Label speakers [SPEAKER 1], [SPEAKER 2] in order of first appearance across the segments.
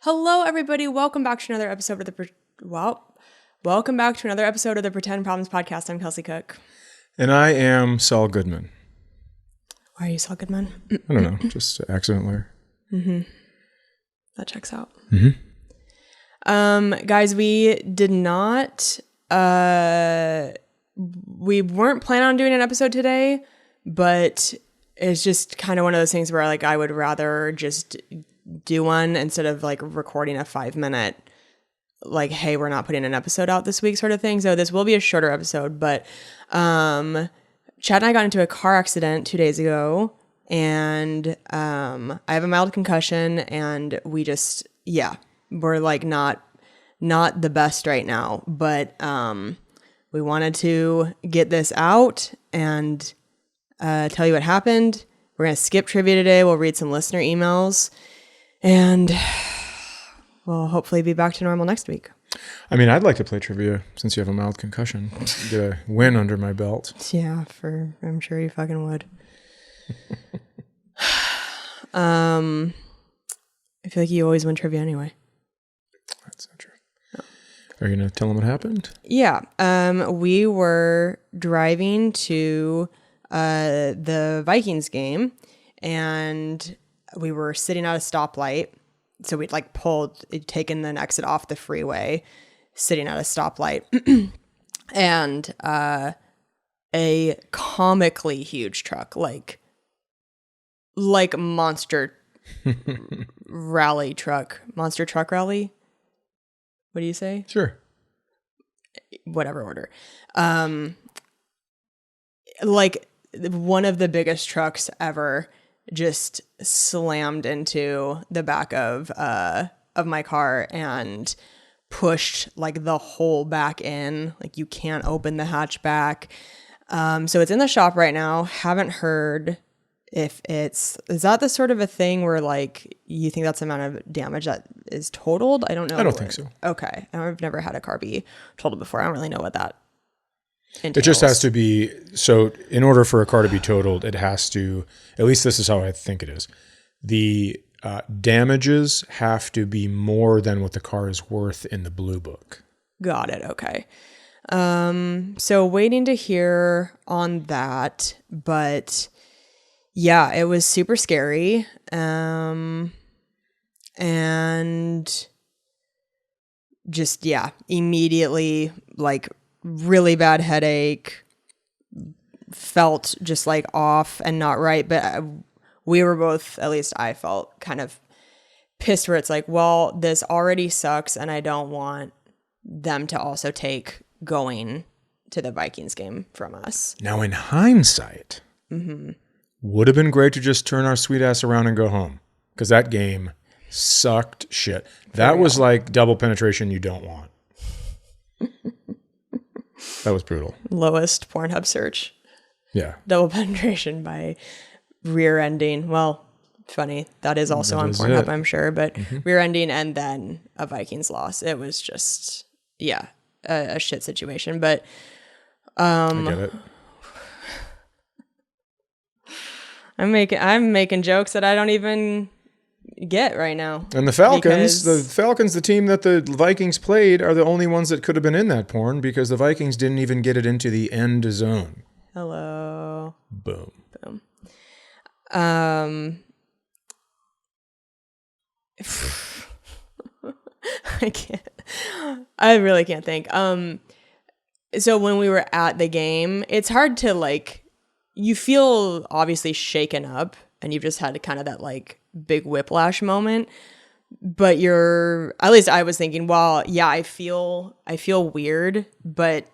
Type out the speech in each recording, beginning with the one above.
[SPEAKER 1] Hello, everybody. Welcome back to another episode of the Pretend Problems Podcast. I'm Kelsey Cook.
[SPEAKER 2] And I am Saul Goodman.
[SPEAKER 1] Why are you Saul Goodman?
[SPEAKER 2] I don't know, just accidentally.
[SPEAKER 1] Mm-hmm. That checks out.
[SPEAKER 2] Mm-hmm.
[SPEAKER 1] Guys, we did not. We weren't planning on doing an episode today, but it's just kind of one of those things where, like, I would rather just do one instead of like recording a 5-minute, hey, we're not putting an episode out this week sort of thing. So this will be a shorter episode, but Chad and I got into a car accident 2 days ago, and I have a mild concussion, and we just, we're like not the best right now, but we wanted to get this out and tell you what happened. We're going to skip trivia today. We'll read some listener emails, and we'll hopefully be back to normal next week.
[SPEAKER 2] I mean, I'd like to play trivia since you have a mild concussion. Get a win under my belt.
[SPEAKER 1] Yeah, I'm sure you fucking would. I feel like you always win trivia anyway.
[SPEAKER 2] That's not true. No. Are you going to tell them what happened?
[SPEAKER 1] Yeah. We were driving to the Vikings game, and we were sitting at a stoplight. So we'd taken an exit off the freeway, sitting at a stoplight, and a comically huge truck, like monster rally truck, monster truck rally. What do you say?
[SPEAKER 2] Sure.
[SPEAKER 1] Whatever order. Like one of the biggest trucks ever just slammed into the back of my car and pushed like the whole back in. Like you can't open the hatch back. So it's in the shop right now. Haven't heard if is that the sort of a thing where like you think that's the amount of damage that is totaled? I don't know.
[SPEAKER 2] I don't think so.
[SPEAKER 1] Okay. I've never had a car be totaled before. I don't really know what that entails.
[SPEAKER 2] It just has to be, so in order for a car to be totaled, it has to, at least this is how I think it is, the damages have to be more than what the car is worth in the blue book. Got
[SPEAKER 1] it. Okay. So waiting to hear on that, but yeah, it was super scary. And just, immediately like really bad headache, felt just like off and not right. But we were both, at least I felt kind of pissed where it's like, well, this already sucks and I don't want them to also take going to the Vikings game from us.
[SPEAKER 2] Now in hindsight, would have been great to just turn our sweet ass around and go home, because that game sucked shit. That was like double penetration you don't want. That was brutal.
[SPEAKER 1] Lowest Pornhub search.
[SPEAKER 2] Yeah.
[SPEAKER 1] Double penetration by rear ending. Well, funny. That is also on Pornhub, I'm sure. But rear ending and then a Vikings loss. It was just, a shit situation. But
[SPEAKER 2] I get it.
[SPEAKER 1] I'm making jokes that I don't even get right now.
[SPEAKER 2] And the Falcons, the team that the Vikings played, are the only ones that could have been in that porn, because the Vikings didn't even get it into the end zone.
[SPEAKER 1] Hello.
[SPEAKER 2] Boom.
[SPEAKER 1] I really can't think. So when we were at the game, it's hard to you feel obviously shaken up, and you've just had kind of that big whiplash moment, but at least I was thinking, well, yeah, I feel weird, but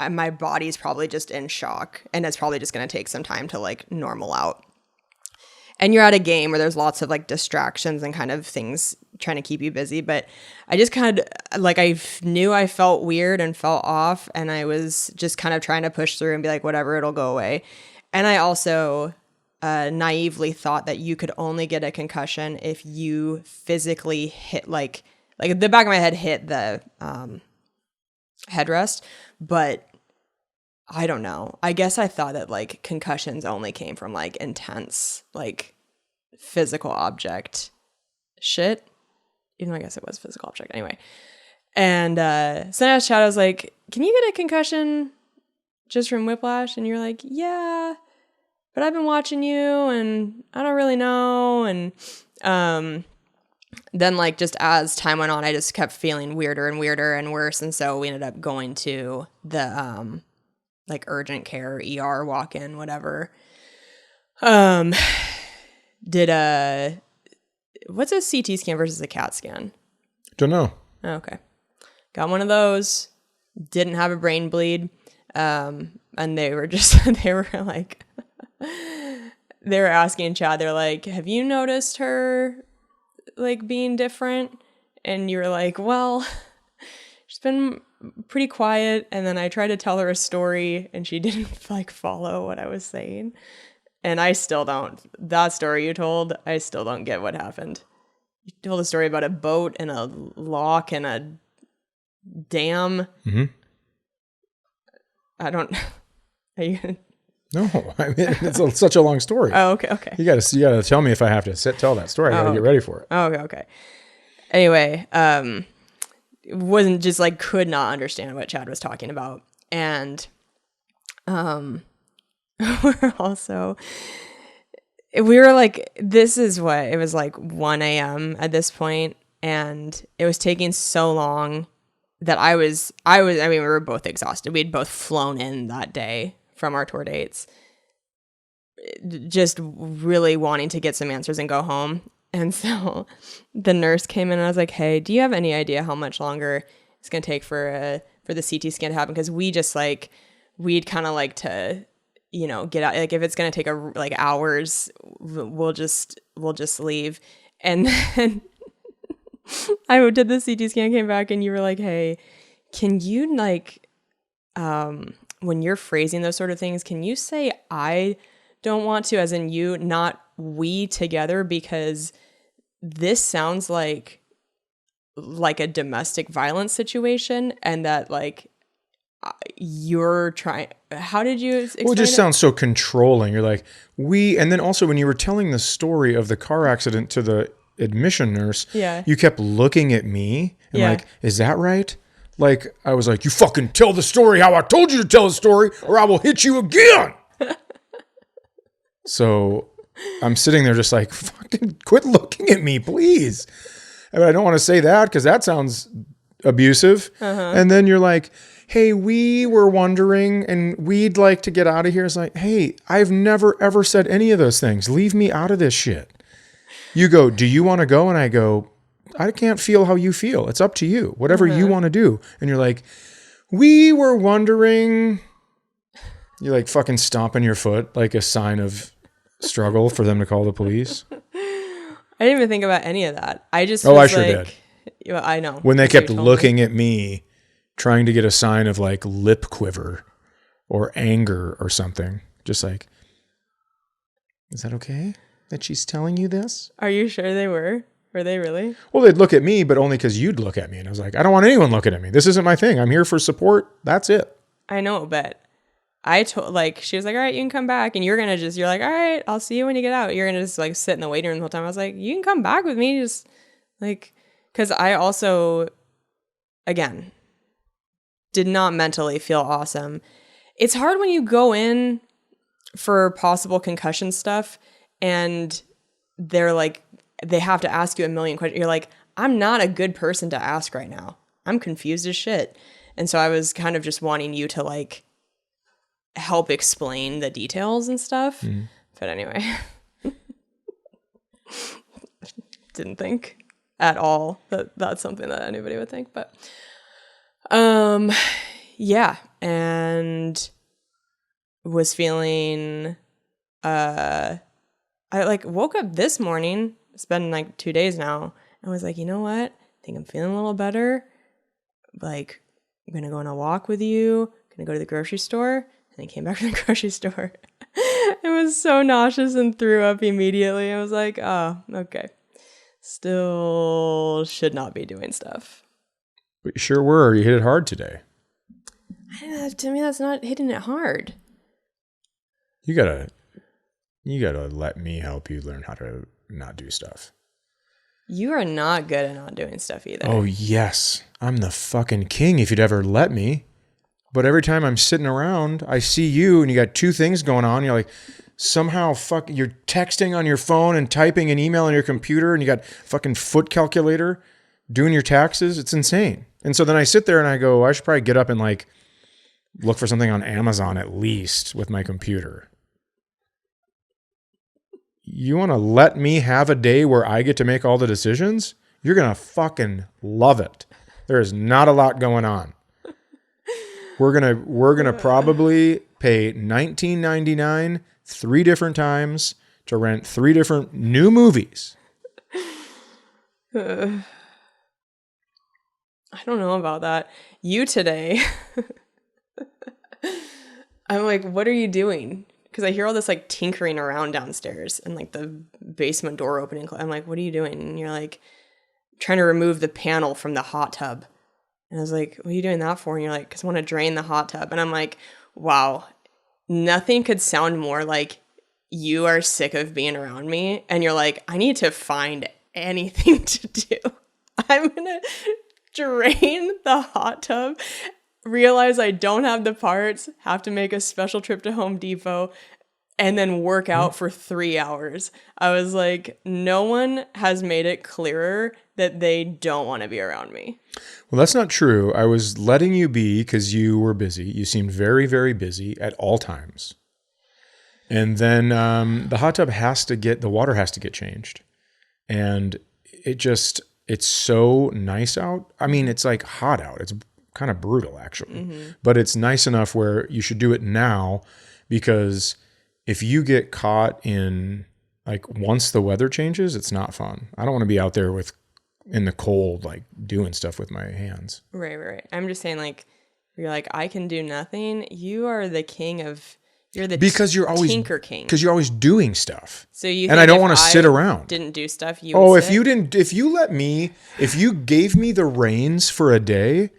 [SPEAKER 1] my body's probably just in shock, and it's probably just going to take some time to normal out. And you're at a game where there's lots of distractions and kind of things trying to keep you busy. But I just kind of I knew I felt weird and felt off, and I was just kind of trying to push through and be like, whatever, it'll go away. And I also naively thought that you could only get a concussion if you physically hit like the back of my head hit the headrest. But I don't know. I guess I thought that concussions only came from intense physical object shit. even though I guess it was a physical object anyway. And so I asked Chad, I was like, can you get a concussion just from whiplash? And you're like, yeah, but I've been watching you and I don't really know. And then like just as time went on, I just kept feeling weirder and weirder and worse. And so we ended up going to the like urgent care, ER, walk-in, whatever. Did what's a CT scan versus a CAT scan?
[SPEAKER 2] Don't know.
[SPEAKER 1] Okay. Got one of those. Didn't have a brain bleed. And they were like, they were asking Chad, they're like, have you noticed her like being different? And you were like, well, she's been pretty quiet. And then I tried to tell her a story and she didn't like follow what I was saying. And I still don't. That story you told, I still don't get what happened. You told a story about a boat and a lock and a dam.
[SPEAKER 2] Mm-hmm.
[SPEAKER 1] I don't. Are you?
[SPEAKER 2] No, I mean it's such a long story.
[SPEAKER 1] Oh, okay.
[SPEAKER 2] You gotta tell me if I have to tell that story. I gotta get ready for it.
[SPEAKER 1] Oh, okay. Anyway, wasn't just like could not understand what Chad was talking about, and we were like, this is what it was like 1 a.m. at this point, and it was taking so long that I mean, we were both exhausted. We had both flown in that day from our tour dates, just really wanting to get some answers and go home. And so the nurse came in and I was like, hey, do you have any idea how much longer it's going to take for the CT scan to happen? Because we just like, we'd kind of like to, you know, get out. Like if it's going to take like hours, we'll just leave. And then I did the CT scan, came back, and you were like, hey, can you like, when you're phrasing those sort of things, can you say I don't want to, as in you, not we together, because this sounds like a domestic violence situation, and that like you're trying. How did you explain
[SPEAKER 2] Well, it just sounds so controlling. You're like, and then also when you were telling the story of the car accident to the admission nurse,
[SPEAKER 1] yeah,
[SPEAKER 2] you kept looking at me and
[SPEAKER 1] yeah,
[SPEAKER 2] like, is that right? Like, I was like, you fucking tell the story how I told you to tell the story, or I will hit you again. So I'm sitting there just like, fucking quit looking at me, please. I mean, I don't want to say that because that sounds abusive.
[SPEAKER 1] Uh-huh.
[SPEAKER 2] And then you're like, hey, we were wondering and we'd like to get out of here. It's like, hey, I've never, ever said any of those things. Leave me out of this shit. You go, do you want to go? And I go, I can't feel how you feel. It's up to you. Whatever you want to do. And you're like, we were wondering. You're like fucking stomping your foot like a sign of struggle for them to call the police.
[SPEAKER 1] I didn't even think about any of that. I just
[SPEAKER 2] I
[SPEAKER 1] was
[SPEAKER 2] sure
[SPEAKER 1] like,
[SPEAKER 2] did.
[SPEAKER 1] Yeah, I know.
[SPEAKER 2] When they
[SPEAKER 1] That's what
[SPEAKER 2] kept
[SPEAKER 1] you told
[SPEAKER 2] looking
[SPEAKER 1] me.
[SPEAKER 2] at me, trying to get a sign of like lip quiver or anger or something. Just like, is that okay that she's telling you this?
[SPEAKER 1] Are you sure they were? Were they really?
[SPEAKER 2] Well, they'd look at me, but only because you'd look at me. And I was like, I don't want anyone looking at me. This isn't my thing. I'm here for support. That's it.
[SPEAKER 1] I know, but I told, like, she was like, all right, you can come back. And you're like, all right, I'll see you when you get out. You're going to just like sit in the waiting room the whole time. I was like, you can come back with me. Just like, because I also, again, did not mentally feel awesome. It's hard when you go in for possible concussion stuff and they're like, they have to ask you a million questions. You're like, I'm not a good person to ask right now. I'm confused as shit. And so I was kind of just wanting you to like help explain the details and stuff. Mm. But anyway, didn't think at all that that's something that anybody would think. But yeah, and was feeling I like woke up this morning. It's been like 2 days now. And was like, you know what? I think I'm feeling a little better. Like, I'm going to go on a walk with you. I'm going to go to the grocery store. And I came back from the grocery store. I was so nauseous and threw up immediately. I was like, oh, okay. Still should not be doing stuff.
[SPEAKER 2] But you sure were. You hit it hard today.
[SPEAKER 1] To me, that's not hitting it hard.
[SPEAKER 2] You gotta let me help you learn how to not do stuff.
[SPEAKER 1] You are not good at not doing stuff either.
[SPEAKER 2] Oh, yes. I'm the fucking king if you'd ever let me. But every time I'm sitting around, I see you and you got two things going on. You're like, somehow you're texting on your phone and typing an email on your computer and you got fucking foot calculator doing your taxes. It's insane. And so then I sit there and I go, I should probably get up and like look for something on Amazon at least with my computer. You want to let me have a day where I get to make all the decisions? You're going to fucking love it. There is not a lot going on. We're going to probably pay $19.99 3 different times to rent 3 different new movies.
[SPEAKER 1] I don't know about that. You today, I'm like, what are you doing? Because I hear all this like tinkering around downstairs and like the basement door opening. I'm like, what are you doing? And you're like, trying to remove the panel from the hot tub. And I was like, what are you doing that for? And you're like, because I want to drain the hot tub. And I'm like, wow, nothing could sound more like you are sick of being around me. And you're like, I need to find anything to do. I'm going to drain the hot tub, realize I don't have the parts, have to make a special trip to Home Depot, and then work out for 3 hours. I was like, no one has made it clearer that they don't want to be around me.
[SPEAKER 2] Well, that's not true. I was letting you be because you were busy. You seemed very, very busy at all times. And then the hot tub the water has to get changed. And it's so nice out. I mean, it's like hot out. It's kind of brutal actually, but it's nice enough where you should do it now, because if you get caught in like once the weather changes, it's not fun. I don't want to be out there in the cold, like doing stuff with my hands.
[SPEAKER 1] Right. I'm just saying, like, you're like, I can do nothing. You are the king of, you're the
[SPEAKER 2] you're always
[SPEAKER 1] tinker king.
[SPEAKER 2] Because you're always doing stuff.
[SPEAKER 1] So you
[SPEAKER 2] and I don't want to sit around.
[SPEAKER 1] Didn't do stuff. If
[SPEAKER 2] you gave me the reins for a day,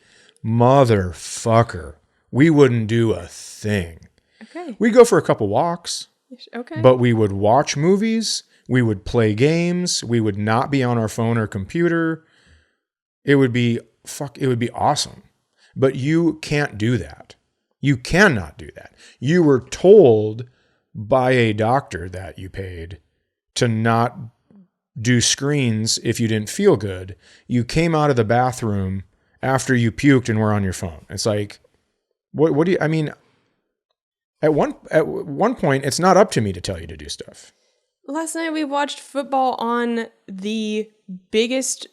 [SPEAKER 2] motherfucker, we wouldn't do a thing.
[SPEAKER 1] Okay.
[SPEAKER 2] We'd go for a couple walks.
[SPEAKER 1] Okay.
[SPEAKER 2] But we would watch movies. We would play games. We would not be on our phone or computer. It would be awesome. But you can't do that. You cannot do that. You were told by a doctor that you paid to not do screens if you didn't feel good. You came out of the bathroom after you puked and were on your phone. It's like, what do you, I mean, at one point, it's not up to me to tell you to do stuff.
[SPEAKER 1] Last night we watched football on the biggest,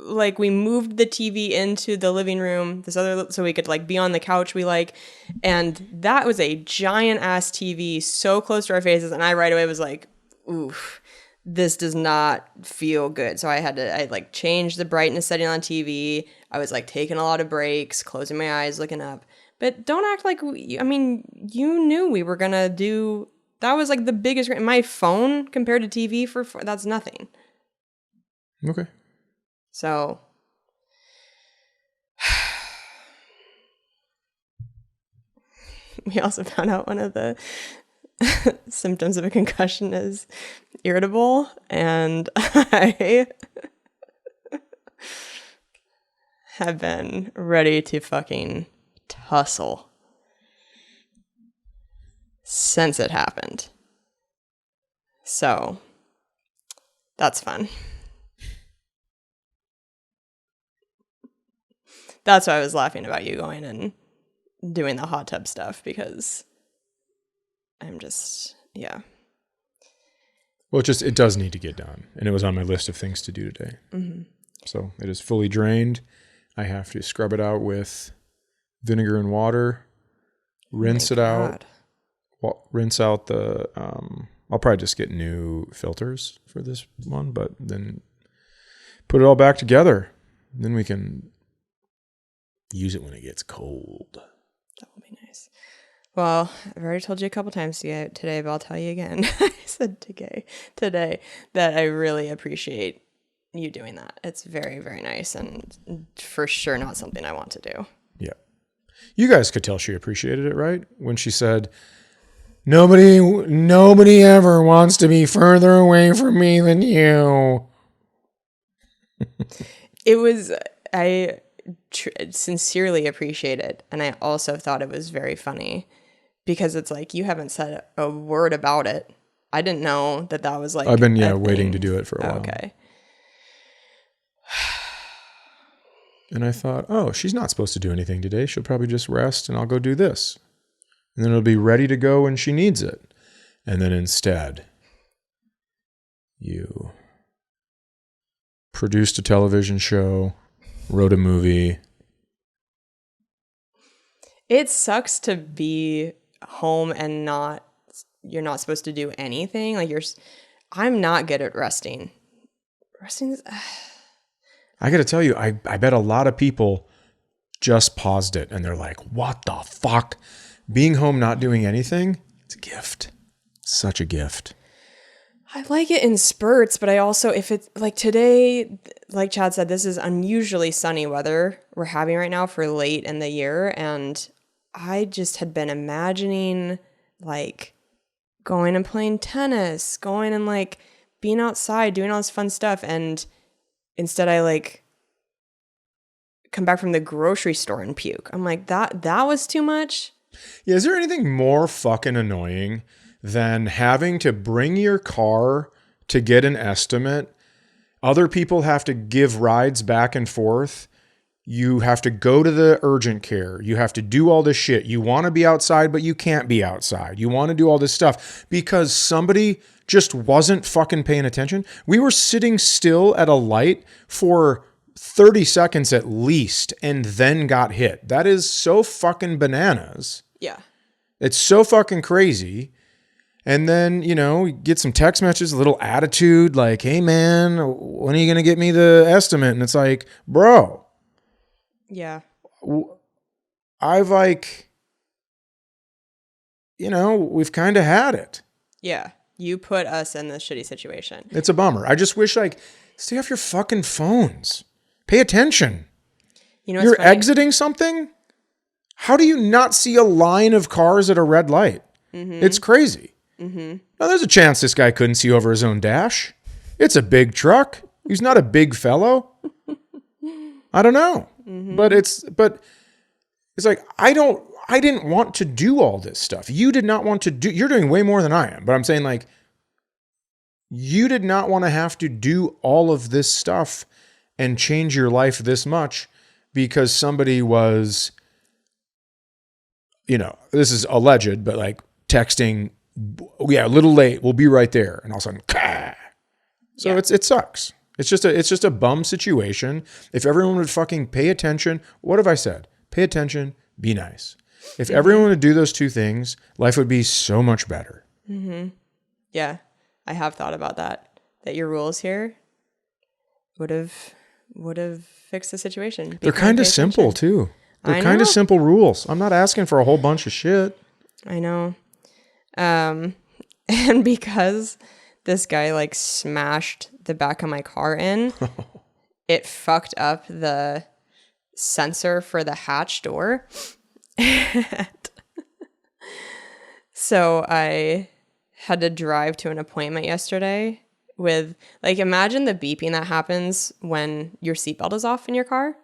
[SPEAKER 1] like, we moved the TV into the living room, so we could like be on the couch we like, and that was a giant ass TV so close to our faces, and I right away was like, oof, this does not feel good. So I like changed the brightness setting on TV. I was like taking a lot of breaks, closing my eyes, looking up. But don't act like, you knew we were going to do, that was like the biggest, my phone compared to TV that's nothing.
[SPEAKER 2] Okay.
[SPEAKER 1] So, we also found out one of the symptoms of a concussion is irritable, and I have been ready to fucking tussle since it happened. So that's fun. That's why I was laughing about you going and doing the hot tub stuff, because I'm just, yeah.
[SPEAKER 2] Well, it does need to get done. And it was on my list of things to do today. Mm-hmm. So it is fully drained. I have to scrub it out with vinegar and water, rinse it out, rinse out the, I'll probably just get new filters for this one, but then put it all back together. Then we can use it when it gets cold.
[SPEAKER 1] That will be nice. Well, I've already told you a couple times today, but I'll tell you again. I said today that I really appreciate you doing that. It's very, very nice, and for sure not something I want to do.
[SPEAKER 2] Yeah. You guys could tell she appreciated it, right? When she said, nobody ever wants to be further away from me than you.
[SPEAKER 1] It was, I sincerely appreciate it. And I also thought it was very funny because it's like, you haven't said a word about it. I didn't know that was like,
[SPEAKER 2] I've been, waiting to do it for a while.
[SPEAKER 1] Okay.
[SPEAKER 2] And I thought, oh, she's not supposed to do anything today. She'll probably just rest and I'll go do this. And then it'll be ready to go when she needs it. And then instead, you produced a television show, wrote a movie.
[SPEAKER 1] It sucks to be home and you're not supposed to do anything. Like I'm not good at resting. Resting is...
[SPEAKER 2] I got to tell you, I bet a lot of people just paused it and they're like, what the fuck? Being home, not doing anything, it's a gift. Such a gift.
[SPEAKER 1] I like it in spurts, but I also, if it's like today, like Chad said, this is unusually sunny weather we're having right now for late in the year. And I just had been imagining like going and playing tennis, going and like being outside, doing all this fun stuff. And instead I like come back from the grocery store and puke. I'm like, that was too much.
[SPEAKER 2] Yeah, is there anything more fucking annoying than having to bring your car to get an estimate? Other people have to give rides back and forth. You have to go to the urgent care. You have to do all this shit. You want to be outside, but you can't be outside. You want to do all this stuff because somebody just wasn't fucking paying attention. We were sitting still at a light for 30 seconds at least and then got hit. That is so fucking bananas.
[SPEAKER 1] Yeah.
[SPEAKER 2] It's so fucking crazy. And then, get some text messages, a little attitude like, hey man, when are you going to get me the estimate? And it's like, bro.
[SPEAKER 1] Yeah.
[SPEAKER 2] I've like, we've kind of had it.
[SPEAKER 1] Yeah. You put us in this shitty situation.
[SPEAKER 2] It's a bummer. I just wish stay off your fucking phones. Pay attention. You're funny? Exiting something? How do you not see a line of cars at a red light? Mm-hmm. It's crazy. Mm-hmm. Now, there's a chance this guy couldn't see over his own dash. It's a big truck. He's not a big fellow. I don't know. Mm-hmm. But it's like, I didn't want to do all this stuff. You did not want to do, you're doing way more than I am. But I'm saying like, you did not want to have to do all of this stuff and change your life this much because somebody was, this is alleged, but like texting, yeah, a little late, we'll be right there. And all of a sudden, Kah! So yeah. It sucks. It's just a bum situation. If everyone would fucking pay attention, what have I said? Pay attention, be nice. If everyone would do those two things, life would be so much better.
[SPEAKER 1] Mm-hmm. Yeah, I have thought about that your rules here would have fixed the situation.
[SPEAKER 2] They're kind of simple too. They're kind of simple rules. I'm not asking for a whole bunch of shit.
[SPEAKER 1] I know. And because this guy like smashed the back of my car in, it fucked up the sensor for the hatch door. So I had to drive to an appointment yesterday with, like, imagine the beeping that happens when your seatbelt is off in your car.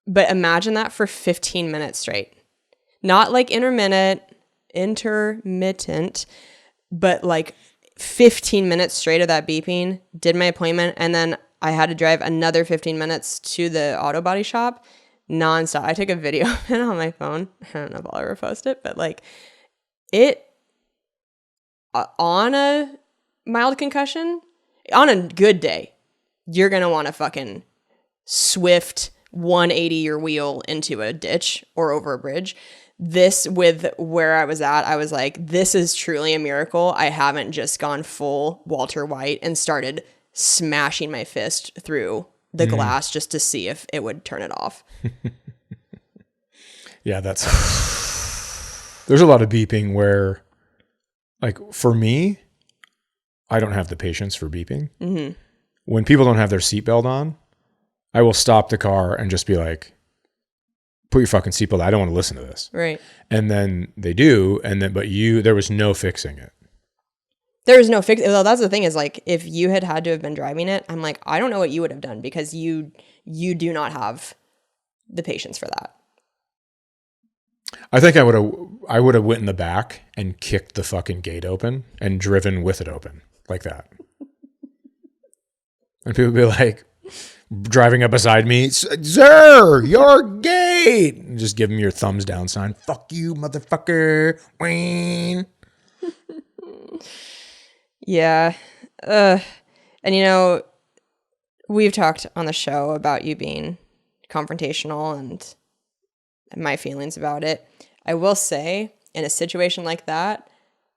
[SPEAKER 1] But imagine that for 15 minutes straight. Not like intermittent, but like 15 minutes straight of that beeping, did my appointment, and then I had to drive another 15 minutes to the auto body shop nonstop. I took a video of it on my phone. I don't know if I'll ever post it, but like it on a mild concussion, on a good day, you're going to want to fucking swift 180 your wheel into a ditch or over a bridge. This, with where I was at, I was like, this is truly a miracle. I haven't just gone full Walter White and started smashing my fist through the glass just to see if it would turn it off.
[SPEAKER 2] Yeah, that's... There's a lot of beeping where, like, for me, I don't have the patience for beeping. Mm-hmm. When people don't have their seatbelt on, I will stop the car and just be like, put your fucking seatbelt on. I don't want to listen to this.
[SPEAKER 1] Right.
[SPEAKER 2] And then they do, but there was no fixing it.
[SPEAKER 1] There was no fix. Well, that's the thing is like, if you had to have been driving it, I'm like, I don't know what you would have done because you do not have the patience for that.
[SPEAKER 2] I think I would have went in the back and kicked the fucking gate open and driven with it open like that. And people would be like, driving up beside me, sir, your gate. And just give them your thumbs down sign. Fuck you, motherfucker. Wayne.
[SPEAKER 1] Yeah. And we've talked on the show about you being confrontational and my feelings about it. I will say, in a situation like that,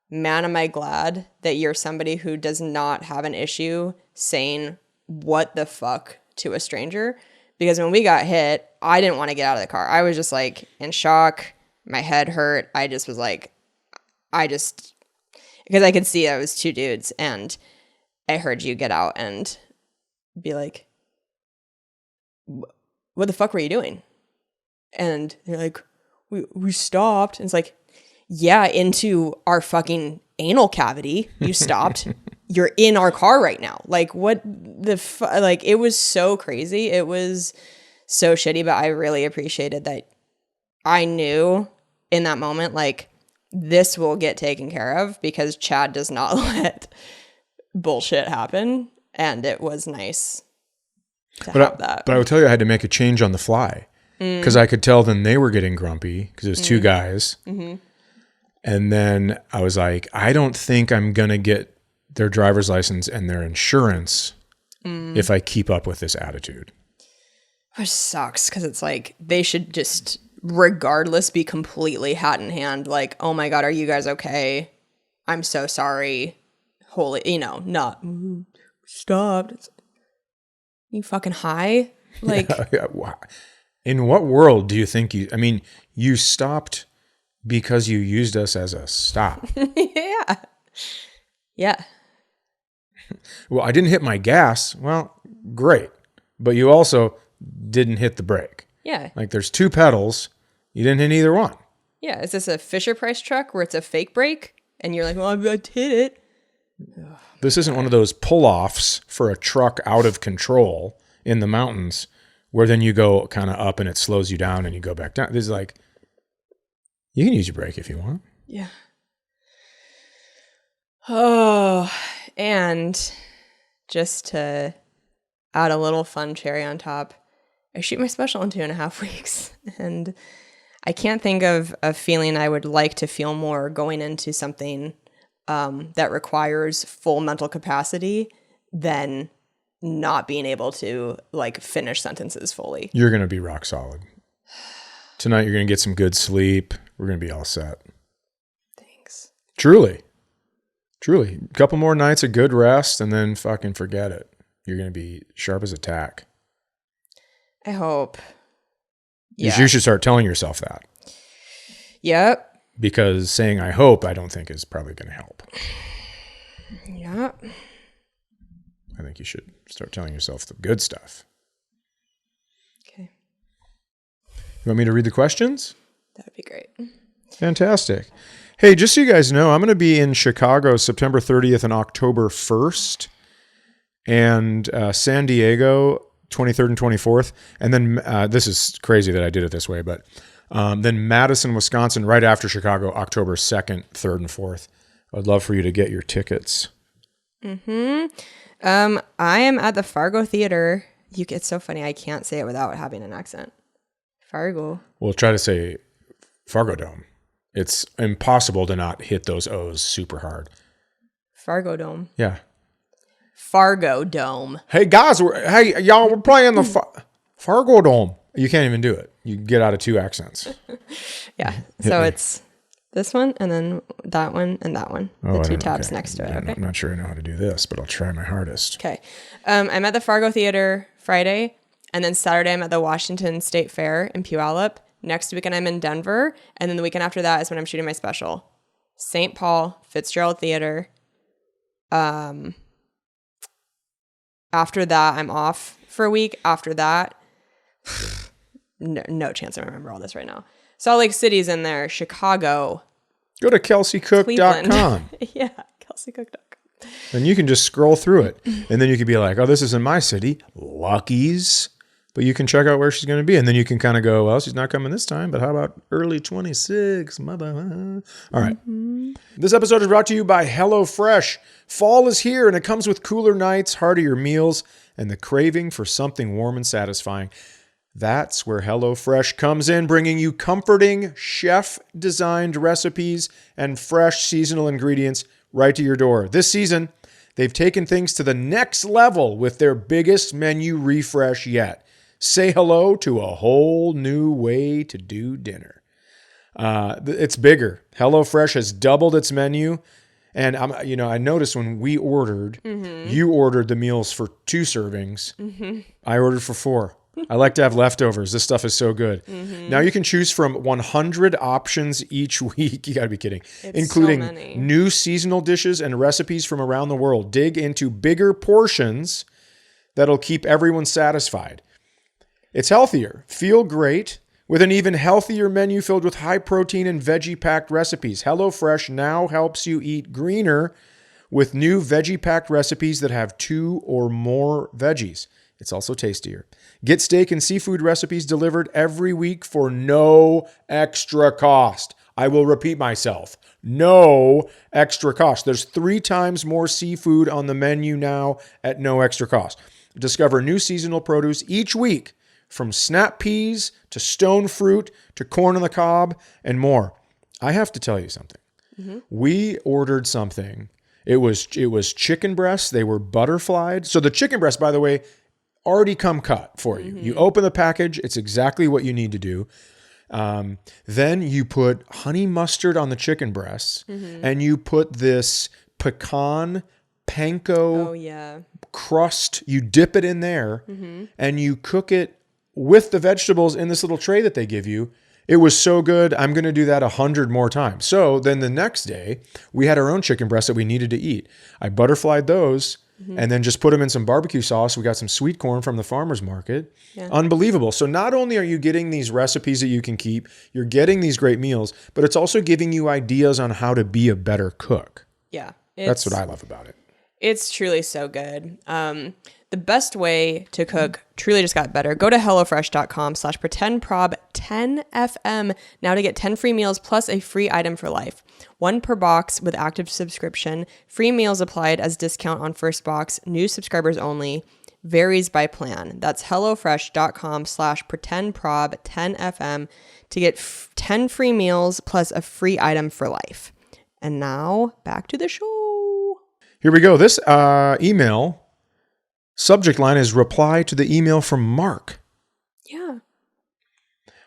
[SPEAKER 1] man, am I glad that you're somebody who does not have an issue saying what the fuck to a stranger. Because when we got hit, I didn't want to get out of the car. I was just like in shock. My head hurt. I just was like, because I could see it was two dudes, and I heard you get out and be like, what the fuck were you doing? And they're like, we stopped. And it's like, yeah, into our fucking anal cavity. You stopped. You're in our car right now. Like, what the like, it was so crazy. It was so shitty, but I really appreciated that I knew in that moment, like, this will get taken care of because Chad does not let bullshit happen. And it was nice to have that.
[SPEAKER 2] But I would tell you I had to make a change on the fly because I could tell then they were getting grumpy because it was two guys. Mm-hmm. And then I was like, I don't think I'm going to get their driver's license and their insurance if I keep up with this attitude.
[SPEAKER 1] Which sucks because it's like they should just, regardless, be completely hat in hand. Like, oh my God, are you guys okay? I'm so sorry. Holy, not stopped. It's, you fucking high? Like,
[SPEAKER 2] in what world do you think you stopped because you used us as a stop?
[SPEAKER 1] Yeah.
[SPEAKER 2] Well, I didn't hit my gas. Well, great. But you also didn't hit the brake.
[SPEAKER 1] Yeah.
[SPEAKER 2] Like there's two pedals. You didn't hit either one.
[SPEAKER 1] Yeah. Is this a Fisher Price truck where it's a fake brake? And you're like, well, I hit it.
[SPEAKER 2] This isn't one of those pull-offs for a truck out of control in the mountains where then you go kind of up and it slows you down and you go back down. This is like, you can use your brake if you want.
[SPEAKER 1] Yeah. Oh, and just to add a little fun cherry on top, I shoot my special in 2.5 weeks. And I can't think of a feeling I would like to feel more going into something that requires full mental capacity than not being able to like finish sentences fully.
[SPEAKER 2] You're going to be rock solid. Tonight you're going to get some good sleep. We're going to be all set.
[SPEAKER 1] Thanks.
[SPEAKER 2] Truly. A couple more nights of good rest and then fucking forget it. You're going to be sharp as a tack.
[SPEAKER 1] I hope. Yeah.
[SPEAKER 2] You should start telling yourself that.
[SPEAKER 1] Yep.
[SPEAKER 2] Because saying I hope, I don't think is probably going to help.
[SPEAKER 1] Yep.
[SPEAKER 2] I think you should start telling yourself the good stuff.
[SPEAKER 1] Okay.
[SPEAKER 2] You want me to read the questions?
[SPEAKER 1] That would be great.
[SPEAKER 2] Fantastic. Hey, just so you guys know, I'm going to be in Chicago September 30th and October 1st, and San Diego 23rd and 24th. And then this is crazy that I did it this way, but then Madison, Wisconsin, right after Chicago, October 2nd, 3rd, and 4th. I'd love for you to get your tickets.
[SPEAKER 1] I am at the Fargo Theater. It's so funny. I can't say it without having an accent. Fargo.
[SPEAKER 2] We'll try to say Fargo Dome. It's impossible to not hit those O's super hard.
[SPEAKER 1] Fargo Dome.
[SPEAKER 2] Yeah.
[SPEAKER 1] Fargo Dome.
[SPEAKER 2] Hey guys, y'all, we're playing the Fargo Dome. You can't even do it. You get out of two accents.
[SPEAKER 1] Yeah. So it's this one and then that one and that one. The two tabs next to it. Okay.
[SPEAKER 2] I'm not sure I know how to do this, but I'll try my hardest.
[SPEAKER 1] Okay. I'm at the Fargo Theater Friday, and then Saturday I'm at the Washington State Fair in Puyallup. Next weekend I'm in Denver, and then the weekend after that is when I'm shooting my special. St. Paul, Fitzgerald Theater. After that, I'm off for a week. After that, no chance I remember all this right now. Salt Lake City's in there. Chicago.
[SPEAKER 2] Go to kelseycook.com.
[SPEAKER 1] Yeah, kelseycook.com.
[SPEAKER 2] And you can just scroll through it. And then you could be like, oh, this is in my city. Lucky's. But you can check out where she's going to be. And then you can kind of go, well, she's not coming this time, but how about early 26? Mother. All right. This episode is brought to you by HelloFresh. Fall is here, and it comes with cooler nights, heartier meals, and the craving for something warm and satisfying. That's where HelloFresh comes in, bringing you comforting, chef-designed recipes and fresh seasonal ingredients right to your door. This season, they've taken things to the next level with their biggest menu refresh yet. Say hello to a whole new way to do dinner. It's bigger. HelloFresh has doubled its menu. And I noticed when we ordered, you ordered the meals for 2 servings. I ordered for 4. I like to have leftovers. This stuff is so good. Now you can choose from 100 options each week. You got to be kidding. Including new seasonal dishes and recipes from around the world. Dig into bigger portions that'll keep everyone satisfied. It's healthier, feel great, with an even healthier menu filled with high protein and veggie-packed recipes. HelloFresh now helps you eat greener with new veggie-packed recipes that have 2 or more veggies. It's also tastier. Get steak and seafood recipes delivered every week for no extra cost. I will repeat myself. No extra cost. There's 3 times more seafood on the menu now at no extra cost. Discover new seasonal produce each week, from snap peas to stone fruit to corn on the cob and more. I have to tell you something. We ordered something. It was chicken breasts. They were butterflied. So the chicken breasts, by the way, already come cut for you. You open the package. It's exactly what you need to do. Then you put honey mustard on the chicken breasts, and you put this pecan panko crust. You dip it in there, and you cook it with the vegetables in this little tray that they give you. It was so good. I'm going to do that 100 more times. So then the next day, we had our own chicken breasts that we needed to eat. I butterflied those and then just put them in some barbecue sauce. We got some sweet corn from the farmer's market. Unbelievable. So not only are you getting these recipes that you can keep, you're getting these great meals, but it's also giving you ideas on how to be a better cook.
[SPEAKER 1] Yeah.
[SPEAKER 2] That's what I love about it.
[SPEAKER 1] It's truly so good. The best way to cook truly just got better. Go to HelloFresh.com/pretendprob10FM now to get 10 free meals plus a free item for life. 1 per box with active subscription. Free meals applied as discount on first box. New subscribers only. Varies by plan. That's HelloFresh.com/pretendprob10FM to get 10 free meals plus a free item for life. And now back to the show.
[SPEAKER 2] Here we go. This email subject line is reply to the email from Mark.
[SPEAKER 1] Yeah.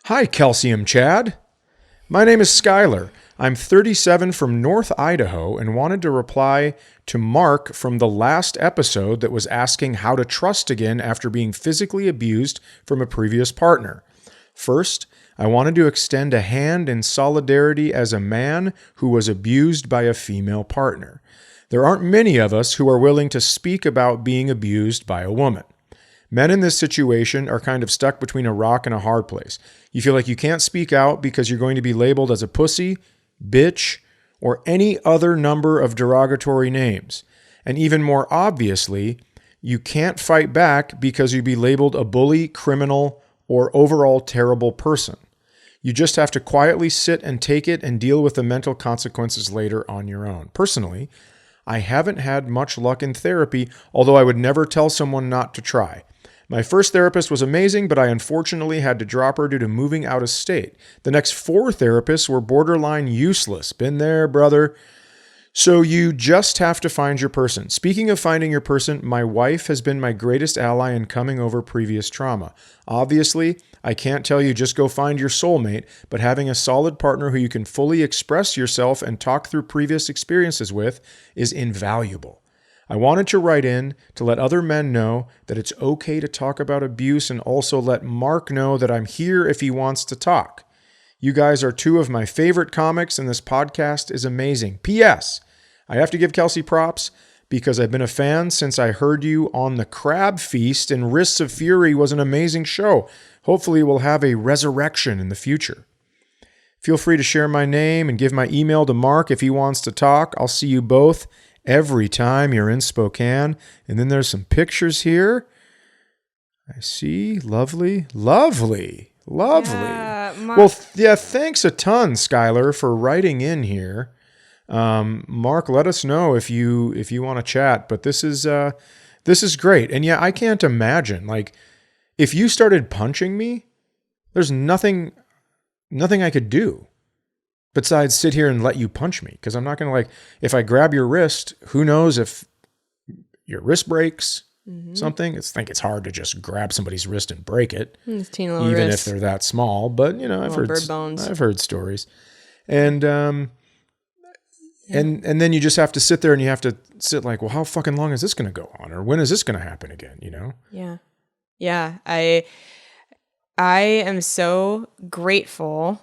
[SPEAKER 2] Hi, Calcium Chad. My name is Skylar. I'm 37 from North Idaho and wanted to reply to Mark from the last episode that was asking how to trust again after being physically abused from a previous partner. First, I wanted to extend a hand in solidarity as a man who was abused by a female partner. There aren't many of us who are willing to speak about being abused by a woman. Men in this situation are kind of stuck between a rock and a hard place. You feel like you can't speak out because you're going to be labeled as a pussy, bitch, or any other number of derogatory names. And even more obviously, you can't fight back because you'd be labeled a bully, criminal, or overall terrible person. You just have to quietly sit and take it and deal with the mental consequences later on your own. Personally, I haven't had much luck in therapy, although I would never tell someone not to try. My first therapist was amazing, but I unfortunately had to drop her due to moving out of state. The next 4 therapists were borderline useless. Been there, brother. So you just have to find your person. Speaking of finding your person, my wife has been my greatest ally in coming over previous trauma. Obviously, I can't tell you just go find your soulmate, but having a solid partner who you can fully express yourself and talk through previous experiences with is invaluable. I wanted to write in to let other men know that it's okay to talk about abuse and also let Mark know that I'm here if he wants to talk. You guys are 2 of my favorite comics and this podcast is amazing. P.S. I have to give Kelsey props because I've been a fan since I heard you on the Crab Feast, and Wrists of Fury was an amazing show. Hopefully we'll have a resurrection in the future. Feel free to share my name and give my email to Mark if he wants to talk. I'll see you both every time you're in Spokane. And then there's some pictures here. I see. Lovely.
[SPEAKER 1] Yeah,
[SPEAKER 2] Well, thanks a ton, Skylar, for writing in here. Mark, let us know if you want to chat, but this is great. And yeah, I can't imagine, like, if you started punching me, there's nothing I could do besides sit here and let you punch me. Cause I'm not going to, like, if I grab your wrist, who knows if your wrist breaks something. It's hard to just grab somebody's wrist and break it, even if they're that small, but I've heard stories. And, And then you just have to sit there and you have to sit like, well, how fucking long is this going to go on? Or when is this going to happen again?
[SPEAKER 1] Yeah. Yeah. I am so grateful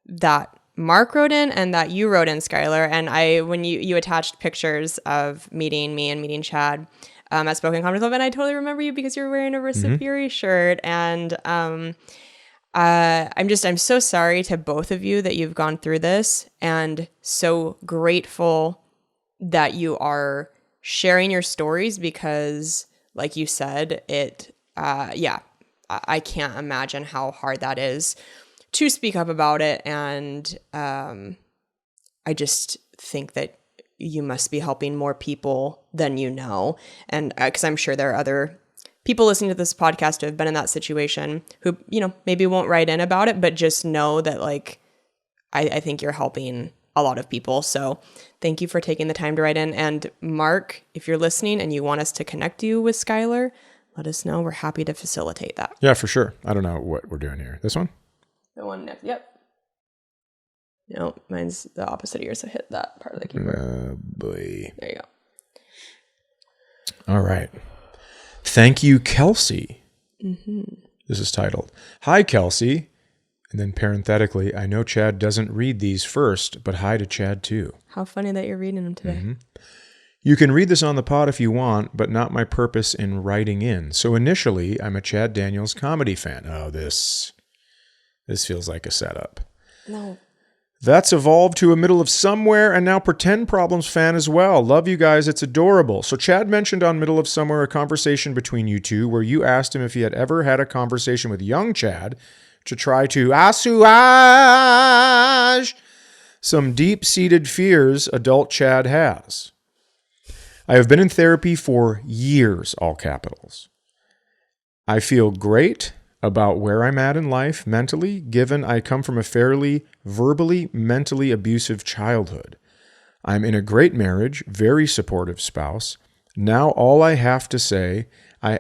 [SPEAKER 1] that Mark wrote in and that you wrote in, Skylar. And when you attached pictures of meeting me and meeting Chad at Spoken Comedy Club, and I totally remember you because you're wearing a Rissa Fury shirt. And I'm so sorry to both of you that you've gone through this, and so grateful that you are sharing your stories because, like you said, I can't imagine how hard that is to speak up about it. And I just think that you must be helping more people than you know. And because I'm sure there are other people listening to this podcast who have been in that situation who, maybe won't write in about it, but just know that, like, I think you're helping a lot of people. So thank you for taking the time to write in. And Mark, if you're listening and you want us to connect you with Skylar, let us know. We're happy to facilitate that.
[SPEAKER 2] Yeah, for sure. I don't know what we're doing here. This one?
[SPEAKER 1] The one next. Yep. No, mine's the opposite of yours. So hit that part of the keyboard.
[SPEAKER 2] Boy.
[SPEAKER 1] There you go.
[SPEAKER 2] All right. Thank you, Kelsey. This is titled, Hi, Kelsey. And then parenthetically, I know Chad doesn't read these first, but hi to Chad too.
[SPEAKER 1] How funny that you're reading them today.
[SPEAKER 2] You can read this on the pod if you want, but not my purpose in writing in. So initially, I'm a Chad Daniels comedy fan. Oh, this feels like a setup.
[SPEAKER 1] No.
[SPEAKER 2] That's evolved to a middle of somewhere and now pretend problems fan as well. Love you guys. It's adorable. So Chad mentioned on Middle of Somewhere a conversation between you two where you asked him if he had ever had a conversation with young Chad to try to assuage some deep-seated fears adult Chad has. I have been in therapy for years, all capitals. I feel great about where I'm at in life mentally, given I come from a fairly verbally, mentally abusive childhood. I'm in a great marriage, very supportive spouse. Now all that to say, I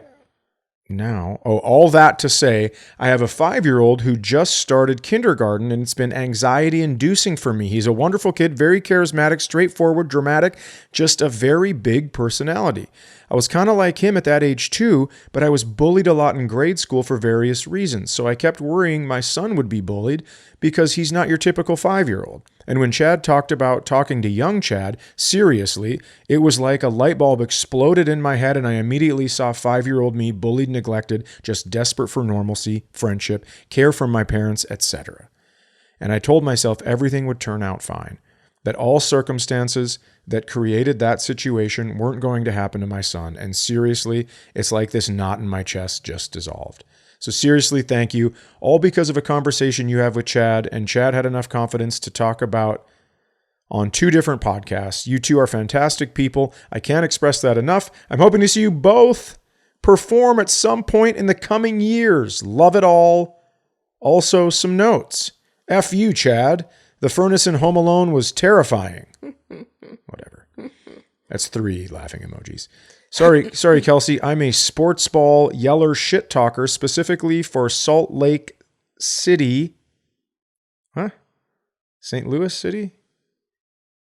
[SPEAKER 2] have a 5-year-old who just started kindergarten and it's been anxiety inducing for me. He's a wonderful kid, very charismatic, straightforward, dramatic, just a very big personality. I was kind of like him at that age too, but I was bullied a lot in grade school for various reasons. So I kept worrying my son would be bullied because he's not your typical 5-year-old. And when Chad talked about talking to young Chad, seriously, it was like a light bulb exploded in my head and I immediately saw 5-year-old me bullied, neglected, just desperate for normalcy, friendship, care from my parents, etc. And I told myself everything would turn out fine, that all circumstances that created that situation weren't going to happen to my son. And seriously, it's like this knot in my chest just dissolved. So seriously, thank you. All because of a conversation you have with Chad, and Chad had enough confidence to talk about on 2 different podcasts. You two are fantastic people. I can't express that enough. I'm hoping to see you both perform at some point in the coming years. Love it all. Also, some notes. F you, Chad. The furnace in Home Alone was terrifying. Whatever. That's 3 laughing emojis. Sorry, Kelsey. I'm a sports ball yeller shit talker specifically for Salt Lake City. Huh? St. Louis City?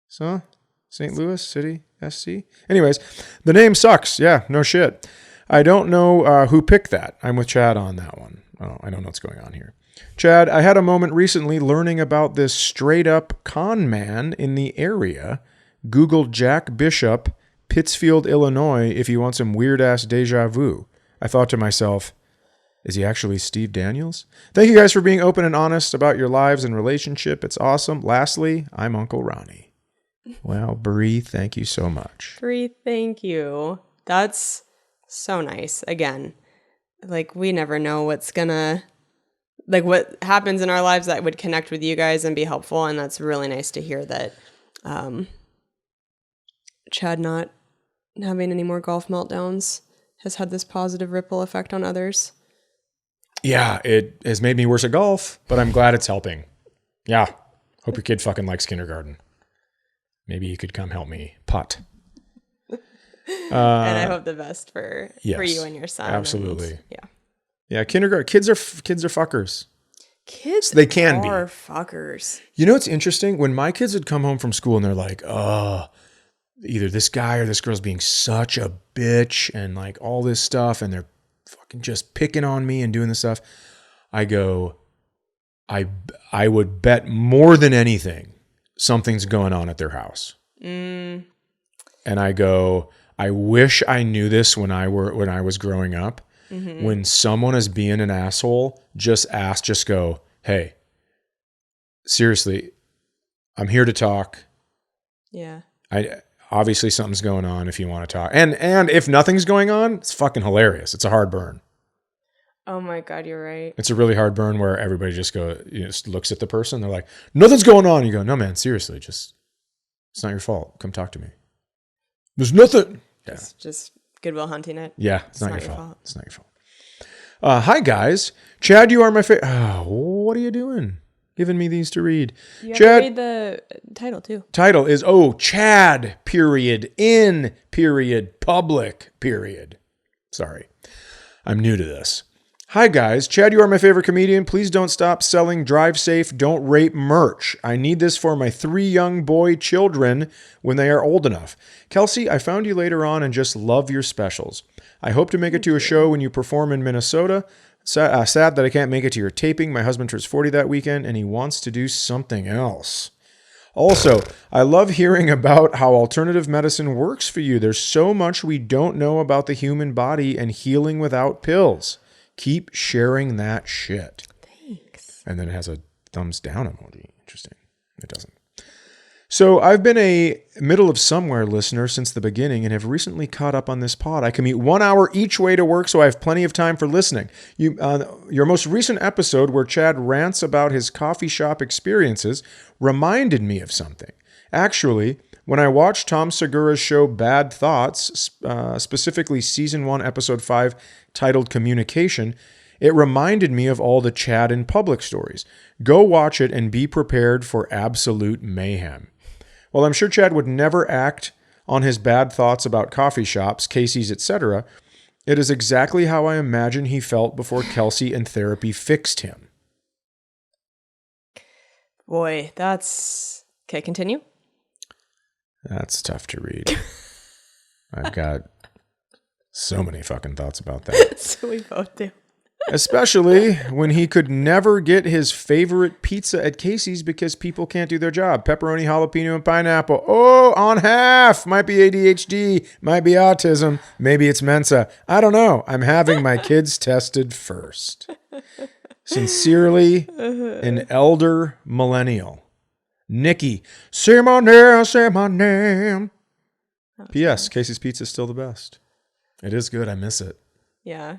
[SPEAKER 2] So? St. Louis City SC? Anyways, the name sucks. Yeah, no shit. I don't know who picked that. I'm with Chad on that one. Oh, I don't know what's going on here. Chad, I had a moment recently learning about this straight-up con man in the area. Google Jack Bishop, Pittsfield, Illinois, if you want some weird-ass deja vu. I thought to myself, is he actually Steve Daniels? Thank you guys for being open and honest about your lives and relationship. It's awesome. Lastly, I'm Uncle Ronnie. Well, Bree, thank you so much.
[SPEAKER 1] Bree, thank you. That's so nice. Again, like we never know what happens in our lives that would connect with you guys and be helpful. And that's really nice to hear that Chad not having any more golf meltdowns has had this positive ripple effect on others.
[SPEAKER 2] Yeah, it has made me worse at golf, but I'm glad it's helping. Yeah. Hope your kid fucking likes kindergarten. Maybe you could come help me putt.
[SPEAKER 1] And I hope the best for you and your son.
[SPEAKER 2] Absolutely.
[SPEAKER 1] And,
[SPEAKER 2] yeah. Kindergarten kids are fuckers.
[SPEAKER 1] Kids,
[SPEAKER 2] they can be
[SPEAKER 1] fuckers.
[SPEAKER 2] You know what's interesting? When my kids would come home from school and they're like, "Oh, either this guy or this girl's being such a bitch," and like all this stuff, and they're fucking just picking on me and doing this stuff, I go, I would bet more than anything something's going on at their house. And I go, I wish I knew this when I was growing up. Mm-hmm. When someone is being an asshole, just go, "Hey, seriously, I'm here to talk."
[SPEAKER 1] Yeah.
[SPEAKER 2] Obviously something's going on if you want to talk. And if nothing's going on, it's fucking hilarious. It's a hard burn.
[SPEAKER 1] Oh my God, you're right.
[SPEAKER 2] It's a really hard burn where everybody just looks at the person. They're like, "Nothing's going on." You go, "No, man, seriously, it's not your fault. Come talk to me. There's nothing." Yeah.
[SPEAKER 1] Just Goodwill Hunting it.
[SPEAKER 2] Yeah, it's not your fault. It's not your fault. Hi, guys. Chad, you are my favorite. Oh, what are you doing? Giving me these to read.
[SPEAKER 1] You have to read the title, too.
[SPEAKER 2] Title is, Chad, period, in, period, public, period. Sorry. I'm new to this. Hi, guys. Chad, you are my favorite comedian. Please don't stop selling drive safe, don't rape merch. I need this for my 3 young boy children when they are old enough. Kelsey, I found you later on and just love your specials. I hope to make it to a show when you perform in Minnesota. Sad that I can't make it to your taping. My husband turns 40 that weekend and he wants to do something else. Also, I love hearing about how alternative medicine works for you. There's so much we don't know about the human body and healing without pills. Keep sharing that shit.
[SPEAKER 1] Thanks.
[SPEAKER 2] And then it has a thumbs down emoji. Interesting. It doesn't. So I've been a middle of somewhere listener since the beginning and have recently caught up on this pod. I commute 1 hour each way to work, so I have plenty of time for listening. Your most recent episode where Chad rants about his coffee shop experiences reminded me of something. Actually, when I watched Tom Segura's show Bad Thoughts, specifically Season 1, Episode 5, titled Communication, it reminded me of all the Chad in public stories. Go watch it and be prepared for absolute mayhem. While I'm sure Chad would never act on his bad thoughts about coffee shops, Casey's, etc., it is exactly how I imagine he felt before Kelsey and therapy fixed him.
[SPEAKER 1] Boy, that's... Okay, continue.
[SPEAKER 2] That's tough to read. I've got so many fucking thoughts about that.
[SPEAKER 1] So we both do.
[SPEAKER 2] Especially when he could never get his favorite pizza at Casey's because people can't do their job. Pepperoni, jalapeno, and pineapple. Oh, on half. Might be ADHD. Might be autism. Maybe it's Mensa. I don't know. I'm having my kids tested first. Sincerely, an elder millennial. Nikki, say my name, say my name. P.S. Casey's Pizza is still the best. It is good. I miss it.
[SPEAKER 1] Yeah.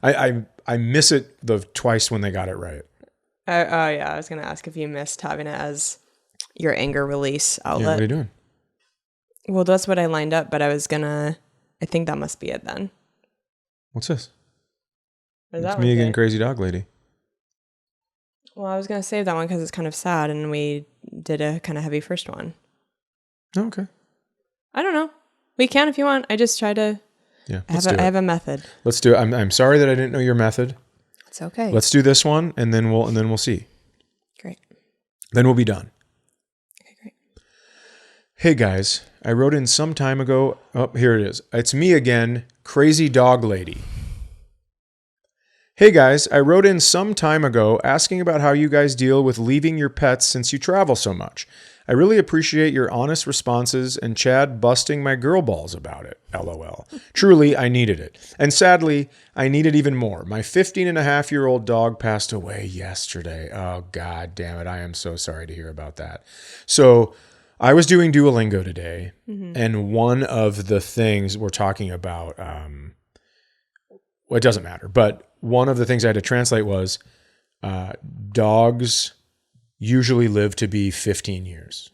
[SPEAKER 2] I miss it the twice when they got it right.
[SPEAKER 1] Oh, yeah. I was going to ask if you missed having it as your anger release outlet.
[SPEAKER 2] Yeah, what are you doing?
[SPEAKER 1] Well, that's what I lined up, but I think that must be it then.
[SPEAKER 2] What's this?
[SPEAKER 1] It's
[SPEAKER 2] me again, crazy dog lady.
[SPEAKER 1] Well, I was going to save that one because it's kind of sad, and we did a kind of heavy first one.
[SPEAKER 2] Oh, okay.
[SPEAKER 1] I don't know. We can if you want. I just try to...
[SPEAKER 2] Yeah,
[SPEAKER 1] I have a method.
[SPEAKER 2] Let's do it. I'm sorry that I didn't know your method.
[SPEAKER 1] It's okay.
[SPEAKER 2] Let's do this one, and then we'll see.
[SPEAKER 1] Great.
[SPEAKER 2] Then we'll be done.
[SPEAKER 1] Okay, great.
[SPEAKER 2] Hey guys, I wrote in some time ago. Oh, here it is. It's me again, crazy dog lady. Hey guys, I wrote in some time ago asking about how you guys deal with leaving your pets since you travel so much. I really appreciate your honest responses and Chad busting my girl balls about it. LOL. Truly, I needed it. And sadly, I need it even more. My 15-and-a-half-year-old dog passed away yesterday. Oh, God damn it. I am so sorry to hear about that. So I was doing Duolingo today, and one of the things we're talking about, well, it doesn't matter, but one of the things I had to translate was dogs usually live to be 15 years.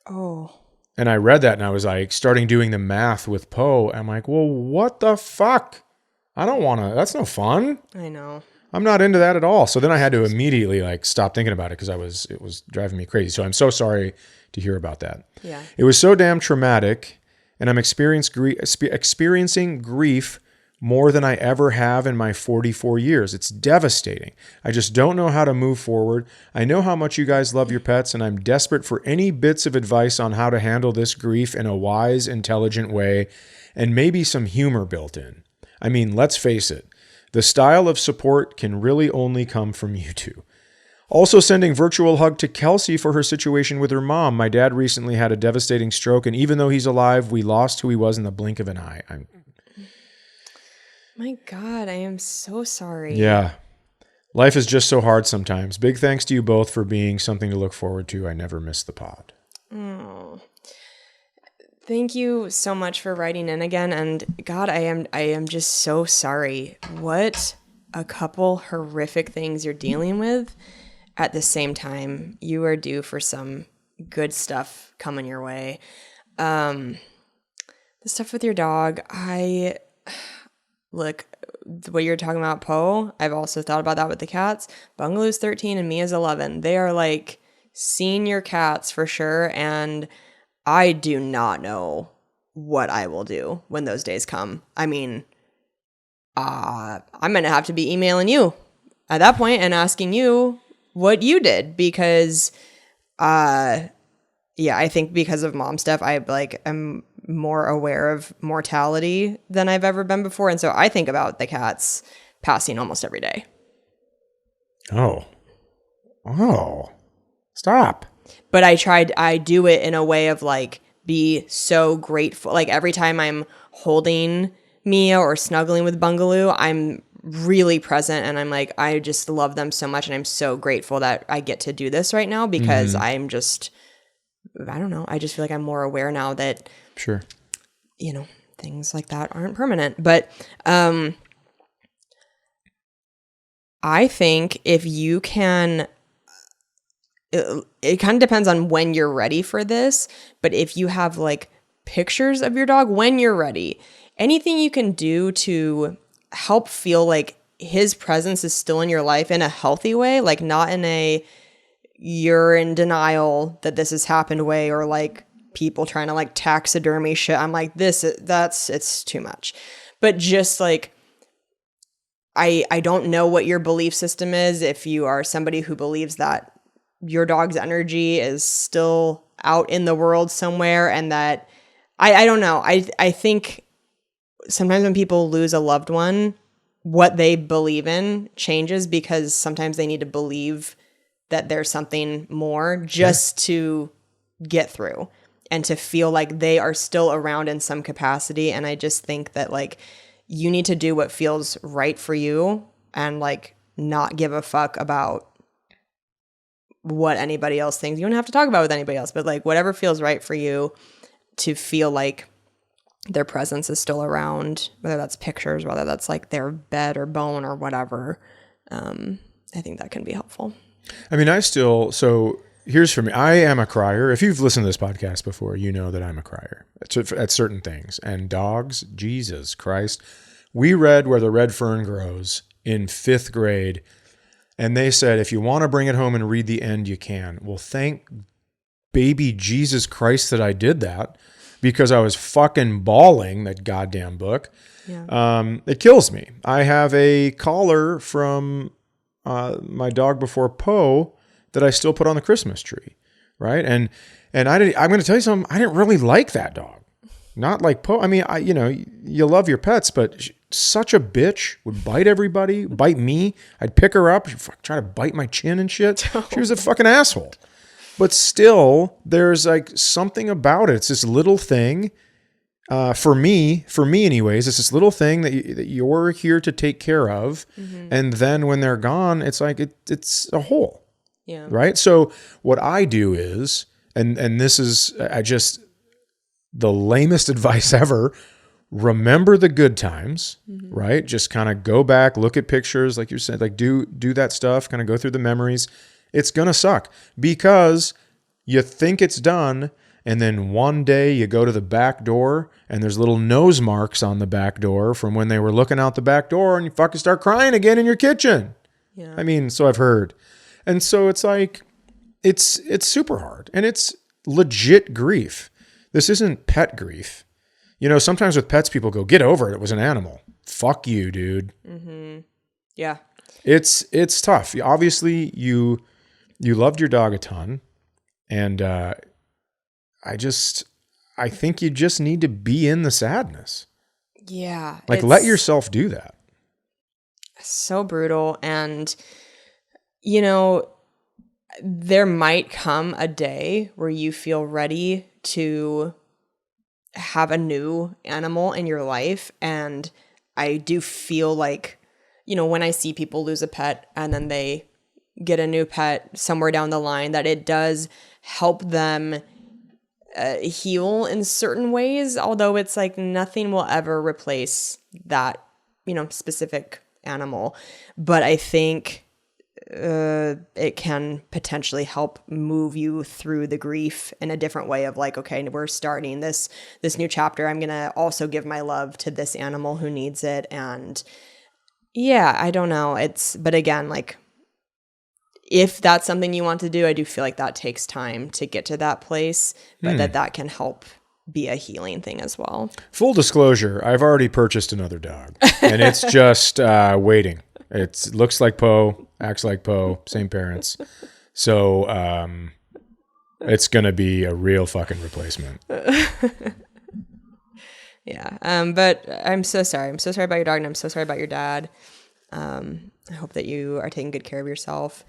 [SPEAKER 1] Oh.
[SPEAKER 2] And I read that and I was like, starting doing the math with Poe. I'm like, well, what the fuck? I don't want to, that's no fun.
[SPEAKER 1] I know.
[SPEAKER 2] I'm not into that at all. So then I had to immediately like stop thinking about it because it was driving me crazy. So I'm so sorry to hear about that.
[SPEAKER 1] Yeah.
[SPEAKER 2] It was so damn traumatic, and I'm experiencing grief more than I ever have in my 44 years. It's devastating. I just don't know how to move forward. I know how much you guys love your pets, and I'm desperate for any bits of advice on how to handle this grief in a wise, intelligent way, and maybe some humor built in. I mean, let's face it, the style of support can really only come from you two. Also sending virtual hug to Kelsey for her situation with her mom. My dad recently had a devastating stroke, and even though he's alive, we lost who he was in the blink of an eye.
[SPEAKER 1] My God, I am so sorry.
[SPEAKER 2] Yeah. Life is just so hard sometimes. Big thanks to you both for being something to look forward to. I never miss the pod.
[SPEAKER 1] Oh. Thank you so much for writing in again. And God, I am just so sorry. What a couple horrific things you're dealing with. At the same time, you are due for some good stuff coming your way. The stuff with your dog, look, what you're talking about, Poe, I've also thought about that with the cats. Bungaloo's 13 and Mia's 11. They are like senior cats for sure. And I do not know what I will do when those days come. I mean, I'm going to have to be emailing you at that point and asking you what you did because, I think because of mom stuff, I am more aware of mortality than I've ever been before. And so I think about the cats passing almost every day.
[SPEAKER 2] Oh, stop.
[SPEAKER 1] But I do it in a way of like, be so grateful. Like every time I'm holding Mia or snuggling with Bungaloo, I'm really present and I'm like, I just love them so much and I'm so grateful that I get to do this right now because I'm just, I don't know, I just feel like I'm more aware now that
[SPEAKER 2] sure,
[SPEAKER 1] things like that aren't permanent. But I think if you can, it kind of depends on when you're ready for this, but if you have like pictures of your dog when you're ready, anything you can do to help feel like his presence is still in your life in a healthy way, like not in a you're in denial that this has happened way or like people trying to like taxidermy shit. I'm like, it's too much. But just like, I don't know what your belief system is. If you are somebody who believes that your dog's energy is still out in the world somewhere and that I don't know. I think sometimes when people lose a loved one, what they believe in changes because sometimes they need to believe that there's something more just to get through and to feel like they are still around in some capacity. And I just think that like you need to do what feels right for you and like not give a fuck about what anybody else thinks. You don't have to talk about it with anybody else, but like whatever feels right for you to feel like their presence is still around, whether that's pictures, whether that's like their bed or bone or whatever. I think that can be helpful.
[SPEAKER 2] I mean, so here's for me. I am a crier. If you've listened to this podcast before, you know that I'm a crier at certain things. And dogs, Jesus Christ. We read Where the Red Fern Grows in 5th grade. And they said, if you want to bring it home and read the end, you can. Well, thank baby Jesus Christ that I did that. Because I was fucking bawling that goddamn book. Yeah. It kills me. I have a collar from my dog before Poe that I still put on the Christmas tree, right? And I'm going to tell you something. I didn't really like that dog. Not like Poe. I mean, you love your pets, but such a bitch. Would bite everybody, bite me. I'd pick her up, she'd try to bite my chin and shit. She was a fucking asshole. But still, there's like something about it. It's this little thing. For me anyways, it's this little thing that you're here to take care of. Mm-hmm. And then when they're gone, it's like it's a hole. Yeah. Right? So what I do is, and this is, the lamest advice ever. Remember the good times, right? Just kind of go back, look at pictures, like you said, like do that stuff, kind of go through the memories. It's going to suck because you think it's done. And then one day you go to the back door and there's little nose marks on the back door from when they were looking out the back door, and you fucking start crying again in your kitchen.
[SPEAKER 1] Yeah.
[SPEAKER 2] I mean, so I've heard. And so it's like, it's super hard, and it's legit grief. This isn't pet grief. You know, sometimes with pets, people go, get over it. It was an animal. Fuck you, dude.
[SPEAKER 1] Mm-hmm. Yeah.
[SPEAKER 2] It's tough. Obviously you loved your dog a ton, and, I think you just need to be in the sadness.
[SPEAKER 1] Yeah.
[SPEAKER 2] Like, let yourself do that.
[SPEAKER 1] So brutal. And, you know, there might come a day where you feel ready to have a new animal in your life. And I do feel like, you know, when I see people lose a pet and then they get a new pet somewhere down the line, that it does help them heal in certain ways, although it's like nothing will ever replace that, you know, specific animal. But I think it can potentially help move you through the grief in a different way of like, okay, we're starting this new chapter. I'm going to also give my love to this animal who needs it. And yeah, I don't know. But again, like, if that's something you want to do, I do feel like that takes time to get to that place, but that can help be a healing thing as well.
[SPEAKER 2] Full disclosure, I've already purchased another dog, and it's just waiting. It looks like Poe, acts like Poe, same parents. So it's going to be a real fucking replacement.
[SPEAKER 1] Yeah. But I'm so sorry. I'm so sorry about your dog, and I'm so sorry about your dad. I hope that you are taking good care of yourself.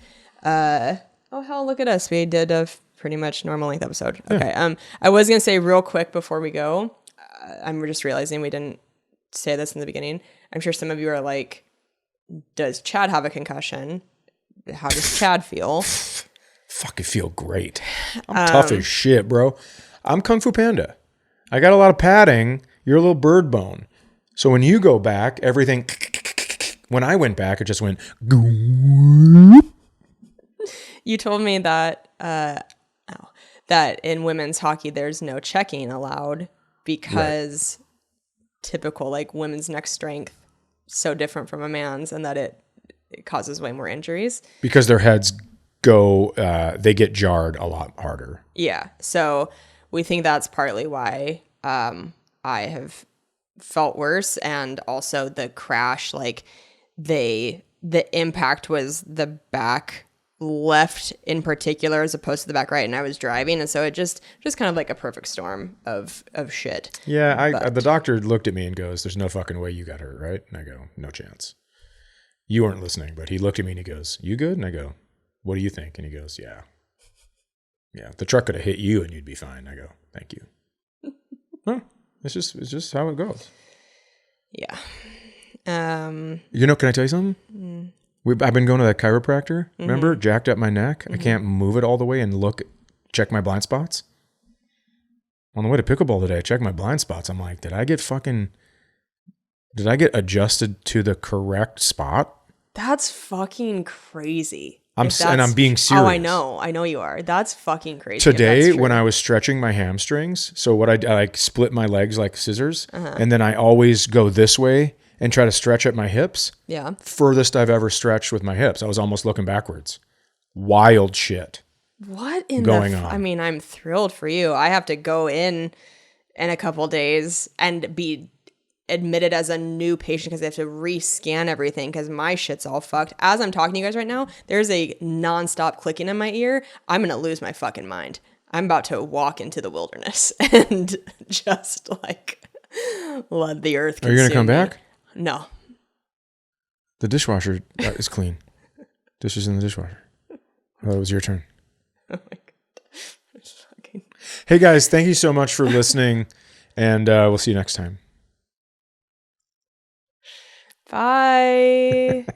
[SPEAKER 1] Oh hell, look at us. We did a pretty much normal length episode. Okay. Yeah. I was going to say real quick before we go, I'm just realizing we didn't say this in the beginning. I'm sure some of you are like, does Chad have a concussion? How does Chad feel?
[SPEAKER 2] Fucking feel great. I'm tough as shit, bro. I'm Kung Fu Panda. I got a lot of padding. You're a little bird bone. So when you go back, everything, when I went back, it just went.
[SPEAKER 1] You told me that that in women's hockey there's no checking allowed because typical like women's neck strength so different from a man's, and that it causes way more injuries
[SPEAKER 2] because their heads go they get jarred a lot harder. Yeah.
[SPEAKER 1] So we think that's partly why I have felt worse, and also the crash, like the impact was the back left in particular as opposed to the back right, and I was driving, and so it just kind of like a perfect storm of shit.
[SPEAKER 2] Yeah, the doctor looked at me and goes, "There's no fucking way you got hurt, right?" And I go, "No chance." You weren't listening, but he looked at me and he goes, "You good?" And I go, "What do you think?" And he goes, "Yeah, the truck could have hit you and you'd be fine." I go, "Thank you." Well, it's just how it goes.
[SPEAKER 1] Yeah.
[SPEAKER 2] You know, can I tell you something? I've been going to that chiropractor. Remember, jacked up my neck. I can't move it all the way and check my blind spots. On the way to pickleball today, I checked my blind spots. I'm like, did I get adjusted to the correct spot?
[SPEAKER 1] That's fucking crazy.
[SPEAKER 2] I'm being serious.
[SPEAKER 1] Oh, I know you are. That's fucking crazy.
[SPEAKER 2] Today, when I was stretching my hamstrings, so what I like split my legs like scissors, and then I always go this way and try to stretch at my hips.
[SPEAKER 1] Yeah.
[SPEAKER 2] Furthest I've ever stretched with my hips. I was almost looking backwards. Wild shit.
[SPEAKER 1] What in
[SPEAKER 2] going on?
[SPEAKER 1] I mean, I'm thrilled for you. I have to go in a couple days and be admitted as a new patient because they have to re-scan everything because my shit's all fucked. As I'm talking to you guys right now, there's a nonstop clicking in my ear. I'm going to lose my fucking mind. I'm about to walk into the wilderness and just like let the earth consume.
[SPEAKER 2] Are you going to come back?
[SPEAKER 1] No.
[SPEAKER 2] The dishwasher is clean. Dishes in the dishwasher. I thought it was your turn.
[SPEAKER 1] Oh my God.
[SPEAKER 2] Hey guys, thank you so much for listening, and we'll see you next time.
[SPEAKER 1] Bye.